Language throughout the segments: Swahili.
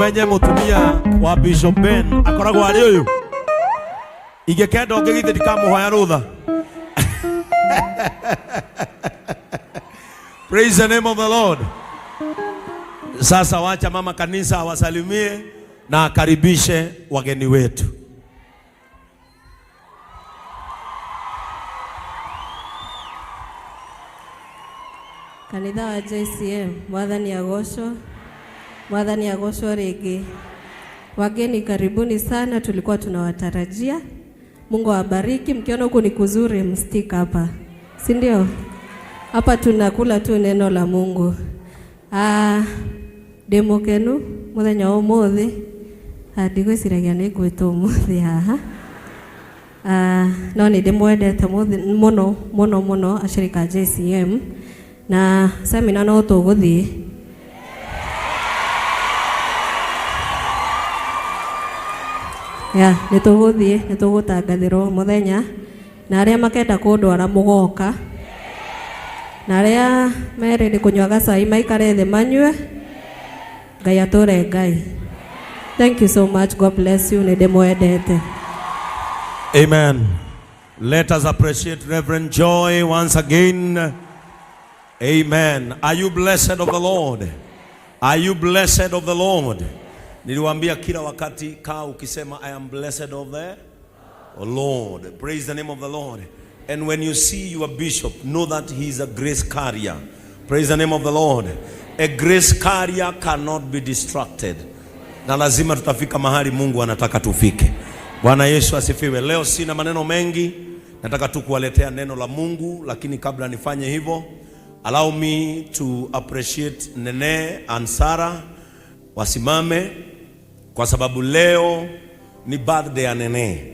mwenye mutumia wa Bishop Ben akoragwo ari uyu ingekenda ongegithe ndikamuhoya rutha. Praise the name of the Lord. Sasa wacha mama kanisa awasalimie na akaribishe wageni wetu. Kanitha wa JCM, Mwathani agocwo rĩngĩ. Wageni karibuni sana, tulikuwa tunawatarajia. Mungu awabariki, mkiona huku ni kuzuri mstick hapa. Si ndio? Hapa tunakula tu neno la Mungu. Demokenu muthenya umuthi ndigwiciragia nĩ ngwĩtwo umuthi haha. No nĩ ndĩmwendete mũno ashirika JCM na semina no tũgũthiĩ. Nĩ tũgũtangathĩrwo mũthenya na arĩa makenda kũndwara mũgoka na arĩa merĩ kũnyua gacai maikare thĩ manyue. Ngai atũre Ngai. Thank you so much. God bless you. Nĩ ndĩmwendete. Amen. Let us appreciate Reverend Joy once again. Amen. Are you blessed of the Lord? Are you blessed of the Lord? Niliwaambia kila wakati kaa ukisema I am blessed of the Lord. Praise the name of the Lord. And when you see your bishop, know that he is a grace carrier. Praise the name of the Lord. A grace carrier cannot be distracted. Na lazima tutafika mahali Mungu anataka tufike. Bwana Yesu asifiwe. Leo sina maneno mengi, nataka tu kuwaletea neno la Mungu, lakini kabla nifanye hivyo, allow me to appreciate Nene and Sarah. Wasimame kwa sababu leo ni birthday ya Nene.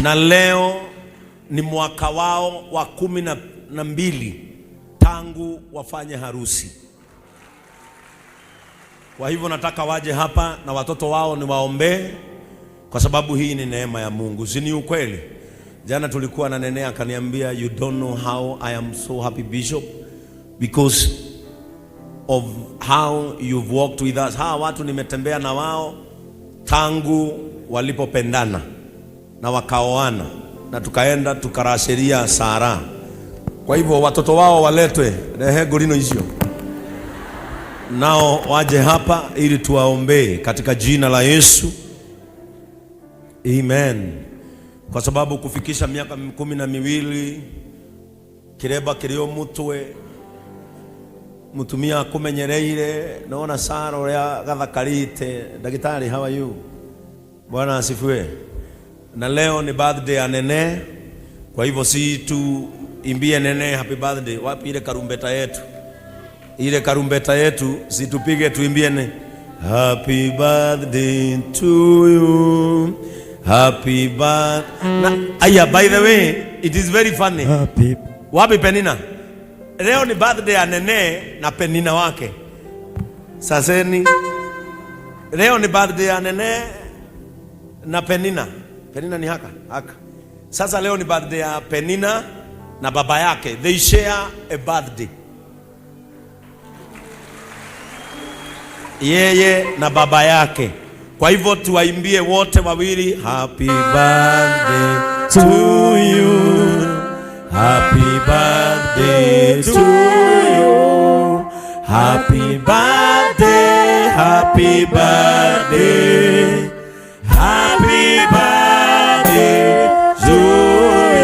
Na leo ni mwaka wao wa 12 tangu wafanye harusi. Kwa hivyo nataka waje hapa na watoto wao ni waombe, kwa sababu hii ni neema ya Mungu. Zini ukweli. Jana tulikuwa na Nene akaniambia, you don't know how I am so happy Bishop because of how you've walked with us. Hawa watu nimetembea na wao tangu walipopendana na wakaoana na tukaenda tukarasheria Sara. Kwa hivyo watoto wao waletwe rehe golino hizo, nao waje hapa ili tuwaombee katika jina la Yesu. Amen. Kwa sababu kufikisha miaka 12 kireba kilio mutwe mutumia kumenyereire naona Sara ya gathakarite. Daktari, how are you? Bwana asifiwe. Na leo ni birthday ya Nene. Kwa hivyo si tu imbie Nene happy birthday. Wapi ile karumbeta yetu? Ile karumbeta yetu si tupige tuimbie ne happy birthday to you. Happy birthday. By the way, it is very funny. Happy. Wapi Penina? Leo ni birthday ya Nene na Penina wake. Saseni. Leo ni birthday ya Nene na Penina. Penina ni haka. Sasa leo ni birthday ya Penina na baba yake. They share a birthday. Yeye na baba yake. Kwa hivyo tuwaimbie wote wawili happy birthday to you. Happy birthday to you. Happy birthday, happy birthday. Happy birthday to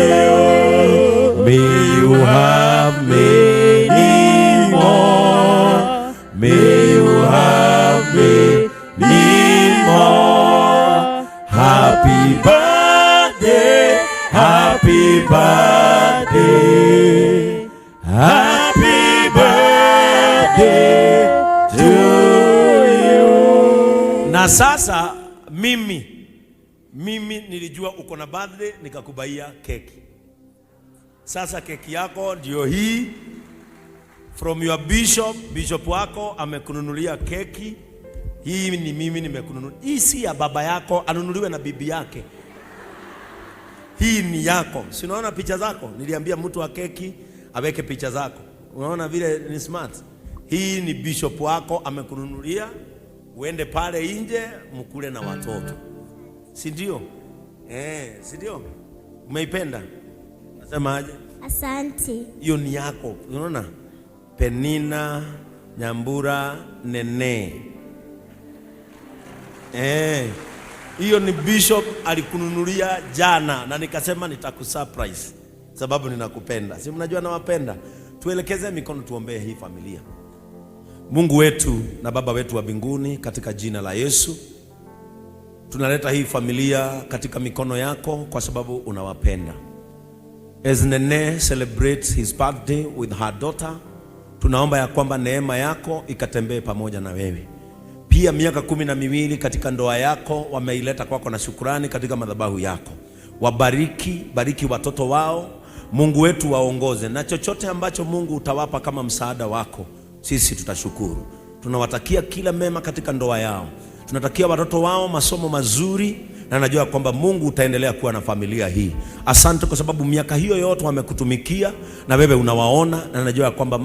you. May you have many more. May you have many more. Happy birthday, happy birthday. Happy birthday to you. Na sasa mimi nilijua uko na birthday nikakubaia keki. Sasa keki yako ndio hii from your bishop wako amekununulia keki. Hii ni mimi nimekununulia. Hii si ya baba yako, anunuliwe na bibi yake. Hii ni yako. Si unaona picha zako? Niliambia mtu wa keki aweke picha zako. Unaona vile ni smart. Hii ni bishop wako amekununulia, uende pale nje mkule na watoto, si ndio? Si ndio? Umeipenda? Nasema aje? Asante. Hiyo ni yako, unaona? Penina Nyambura Nene. Hiyo ni bishop alikununulia jana, na nikasema nitakusurprise sababu ninakupenda. Si mnajua nawapenda. Tuelekeze mikono tuombee hii familia. Mungu wetu na Baba wetu wa mbinguni, katika jina la Yesu tunaleta hii familia katika mikono yako kwa sababu unawapenda. As Nene celebrates his birthday with her daughter, tunaomba ya kwamba neema yako ikatembee pamoja na wewe. Pia miaka 12 katika ndoa yako wameileta kwako na shukrani katika madhabahu yako. Bariki watoto wao. Mungu wetu waongoze, na chochote ambacho Mungu utawapa kama msaada wako, sisi tutashukuru. Tunawatakia kila mema katika ndoa yao. Tunatakia watoto wao masomo mazuri, na najua kwamba Mungu utaendelea kuwa na familia hii. Asante kwa sababu miaka hiyo yote wamekutumikia na wewe unawaona, na najua kwamba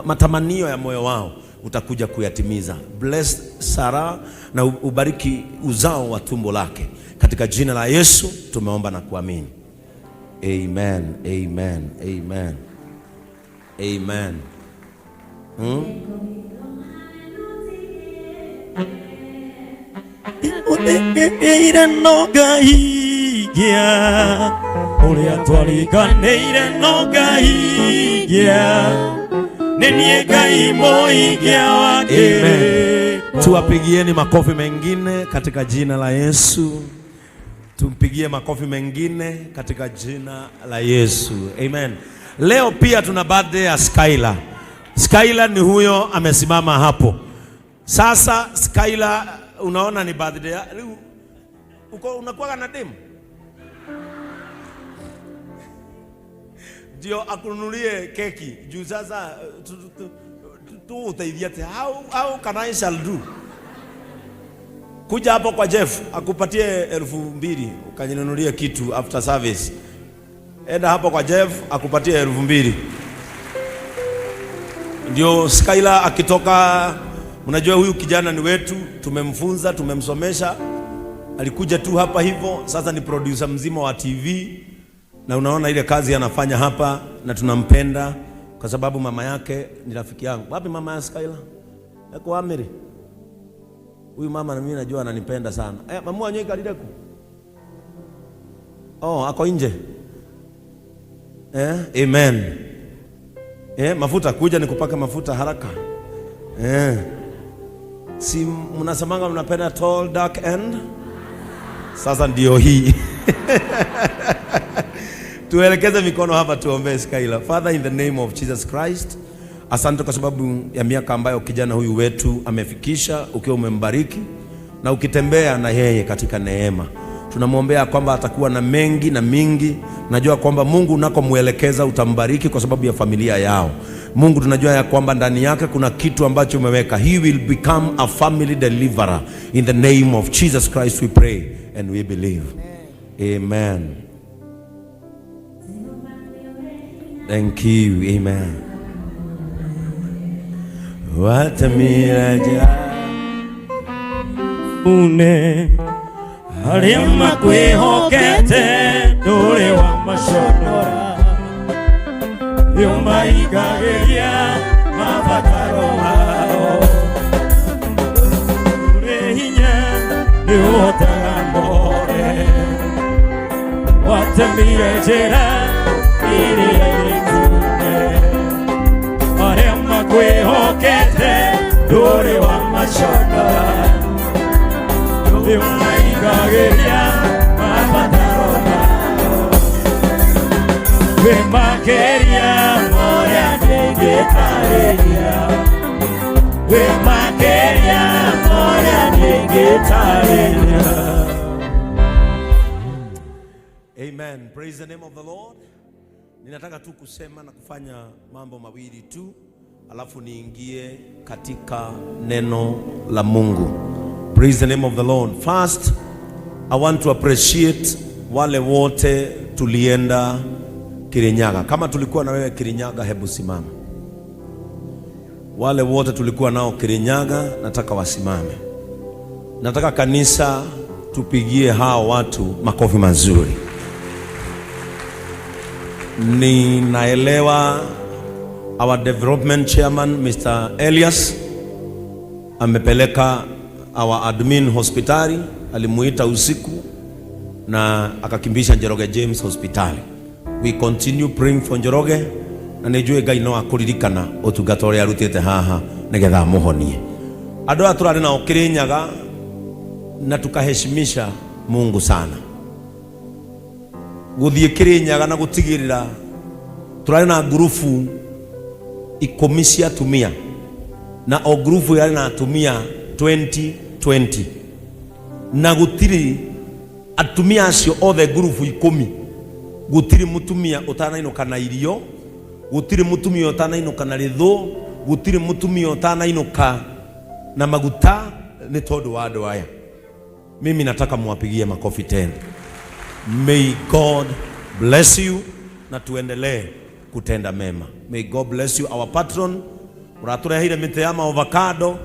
matamanio ya moyo wao utakuja kuyatimiza. Bless Sarah na ubariki uzao wa tumbo lake. Katika jina la Yesu tumeomba na kuamini. Amen, amen, amen, amen. Utegeire no Ngai uria twariganĩire no Ngai nenie Ngai mũigia wake. Tuwapigieni makofi mengine katika jina la Yesu. Tumpigie makofi mengine katika jina la Yesu. Amen. Leo pia tuna birthday ya Skylar. Skylar ni huyo amesimama hapo. Sasa Skylar, unaona ni birthday uko unakuwa na demu ndio akununulie keki juu. Sasa tu utaidiate how can I shall do? Kuja hapo kwa Jeff akupatie 2,000 ukaninunulie kitu after service. Enda hapo kwa Jeff akupatie 2,000. Ndio Skylar akitoka. Unajua huyu kijana ni wetu, tumemfunza, tumemsomesha. Alikuja tu hapa hivyo, sasa ni producer mzima wa TV. Na unaona ile kazi anafanya hapa, na tunampenda kwa sababu mama yake ni rafiki yangu. Wapi mama ya Skylar? Yuko Amiri. Huyu mama na mimi najua ananipenda sana. Mama wanyoe kalideko. Ako nje. Amen. Mafuta kuja nikupaka mafuta haraka. Si mnasemanga mnapenda tall dark and? Sasa ndio hii. Tuelekeze mikono hapa tuombe Skylar. Father, in the name of Jesus Christ, asante kwa sababu ya miaka ambayo kijana huyu wetu amefikisha, ukiwa umembariki na ukitembea na yeye katika neema. Tunamwombea kwamba atakuwa na mengi na mingi. Najua kwamba Mungu unakomuelekeza utambariki kwa sababu ya familia yao. Mungu, tunajua ya kwamba ndani yake kuna kitu ambacho umeweka. He will become a family deliverer. In the name of Jesus Christ we pray and we believe. Amen. Thank you. Amen. Watamiraja une aria makwihokete nduri wa maconora yumaigagiria mabataro mao uri hinya niũhotaga mbore watemire njĩra iria itune aria makwihokete nduri wa maconora yumaigagiria mabataro mao wemakeria moria ningĩtarĩria wemakeria moria ningĩtarĩria. Amen. Praise the name of the Lord. Ninataka tu kusema na kufanya mambo mawili tu, alafu niingie katika neno la Mungu. Praise the name of the Lord. First, I want to appreciate wale wote tulienda Kirinyaga. Kama tulikuwa na wewe Kirinyaga, hebu simama. Wale wote tulikuwa nao Kirinyaga nataka wasimame. Nataka kanisa tupigie hao watu makofi mazuri. Ninaelewa our development chairman Mr. Elias amepeleka our admin hospitali, alimuita usiku na akakimbisha Njoroge James hospitali. We continue praying for Njoroge na nijue Ngai no akuririkana utungata uria arutite haha nigetha muhonie. Andu aya turari nao Kirinyaga na tukaheshimisha Mungu sana. Guthie Kirinyaga na gutigirira turari na grupu 10 cia atumia na o grupu yari na atumia 2020 na gutiri atumia acio othe grupu 10 gutiri mutumia utanainoka na irio, gutiri mutumia utanainoka na rithu, gutiri mutumia utanainoka na maguta, ni tondu wa andu aya. Mimi nataka muwapigie makofi tena. May God bless you na tuendelee kutenda mema. May God bless you. Our patron uraturehire mite ya avocado,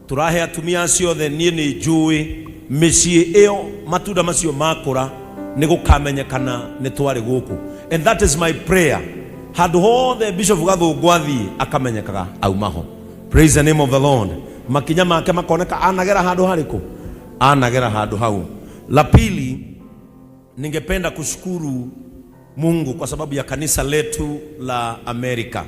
turahe atumia acio the nie ni njui micii iyo matunda macio makura nigukamenyekana ni twari guku. And that is my prayer. Handu hothe Bishop Gathungwathi akamenyekaga aumaho. Praise the name of the Lord. Makinya make makoneka anagera handu hariku, anagera handu hau. La pili, ningependa kushukuru Mungu kwa sababu ya kanisa letu la Amerika.